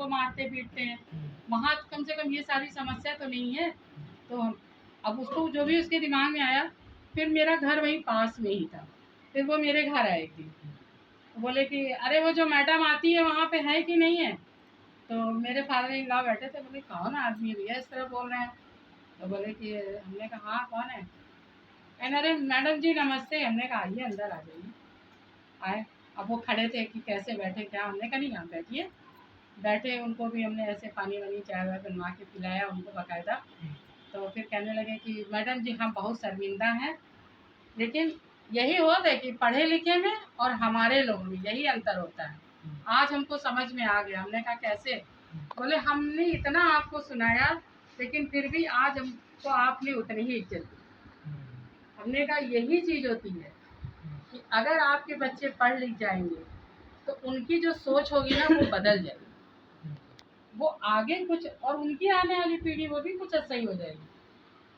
उनको मारते पीटते हैं। वहाँ कम से कम ये सारी समस्या तो नहीं है। तो अब उसको जो भी उसके दिमाग में आया, फिर मेरा घर वहीं पास में ही था, फिर वो मेरे घर आए थी, तो बोले कि अरे वो जो मैडम आती है वहाँ पे है कि नहीं है। तो मेरे फादर इन लॉ बैठे थे, बोले कौन आदमी भैया इस तरह बोल रहे हैं। तो बोले कि हमने कहा हाँ कौन है। कहने अरे मैडम जी नमस्ते। हमने कहा आइए अंदर आ जाइए। आए, अब वो खड़े थे कि कैसे बैठे क्या। हमने कहा नहीं आप बैठिए। बैठे, उनको भी हमने ऐसे पानी वानी चाय वाय बनवा के पिलाया उनको बाकायदा। तो फिर कहने लगे कि मैडम जी हम बहुत शर्मिंदा हैं, लेकिन यही होता है कि पढ़े लिखे में और हमारे लोगों में यही अंतर होता है। आज हमको समझ में आ गया। हमने कहा कैसे। बोले हमने इतना आपको सुनाया, लेकिन फिर भी आज हमको आपने उतनी ही इज्जत दी। हमने कहा यही चीज़ होती है कि अगर आपके बच्चे पढ़ लिख जाएंगे तो उनकी जो सोच होगी ना वो बदल जाएगी, वो आगे कुछ, और उनकी आने वाली पीढ़ी वो भी कुछ सही हो जाएगी।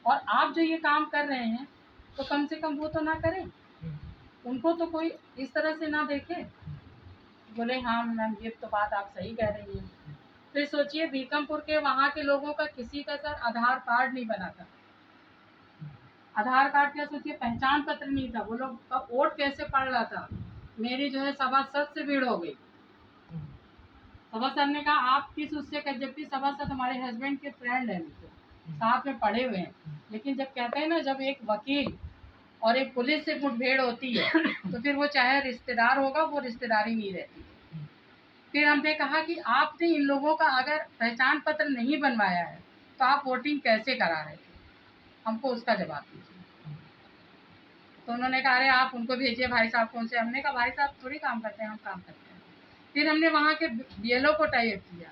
और आप जो ये काम कर रहे हैं तो कम से कम वो तो ना करें, उनको तो कोई इस तरह से ना देखे। बोले हाँ मैम ये तो बात आप सही कह रही हैं। फिर सोचिए बीकमपुर के वहाँ के लोगों का किसी का सर आधार कार्ड नहीं बना था। आधार कार्ड क्या, सोचिए पहचान पत्र नहीं था। वो लोग का वोट कैसे पड़ रहा था। मेरी जो है सभासद से भीड़ हो गई। सभासद ने कहा आप किस उससे कर, जबकि सभासद हमारे हस्बैंड के फ्रेंड हैं, साथ में पढ़े हुए हैं। लेकिन जब कहते हैं ना जब एक वकील और एक पुलिस से मुठभेड़ होती है तो फिर वो चाहे रिश्तेदार होगा वो रिश्तेदारी नहीं रहती। फिर हमने कहा कि आपने इन लोगों का अगर पहचान पत्र नहीं बनवाया है तो आप वोटिंग कैसे करा रहे थे, हमको उसका जवाब दीजिए। तो उन्होंने कहा अरे आप उनको भेजिए भाई साहब कौन से। हमने कहा भाई साहब थोड़ी काम करते हैं, हम काम करते हैं। फिर हमने वहाँ के बीएलओ को टाई अप किया,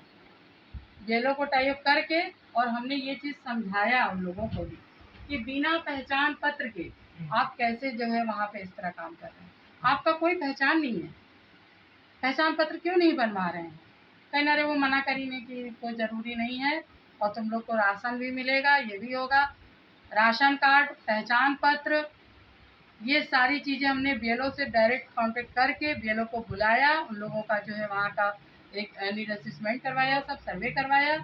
बीएलओ को टाई अप करके, और हमने ये चीज़ समझाया उन लोगों को भी कि बिना पहचान पत्र के आप कैसे जो है वहाँ पे इस तरह काम कर रहे हैं। आपका कोई पहचान नहीं है, पहचान पत्र क्यों नहीं बनवा रहे हैं। कहना अरे वो मना करी नहीं कि कोई ज़रूरी नहीं है, और तुम लोग को राशन भी मिलेगा, ये भी होगा। राशन कार्ड, पहचान पत्र, ये सारी चीज़ें हमने बीएलओ से डायरेक्ट कांटेक्ट करके बीएलओ को बुलाया, उन लोगों का जो है वहाँ का एक नीड असेसमेंट करवाया, सब सर्वे करवाया,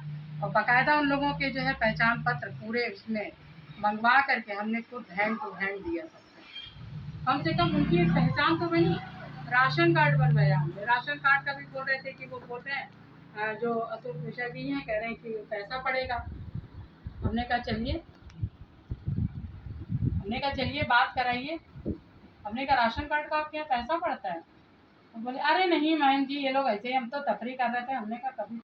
और बाकायदा उन लोगों के जो है पहचान पत्र पूरे उसमें मंगवा करके हमने खुद हैंड टू हैंड दिया सबको। कम से कम उनकी एक पहचान तो बनी। राशन कार्ड बनवाया हमने। राशन कार्ड का भी बोल रहे थे कि वो बोल रहे हैं जो अशोक मिश्रा जी हैं कह रहे हैं कि पैसा पड़ेगा। हमने कहा चलिए बात कराइए। हमने कहा राशन कार्ड का क्या पैसा पड़ता है। तो बोले अरे नहीं मैम जी ये लोग ऐसे ही, हम तो तफरी कर रहे थे। हमने कहा कभी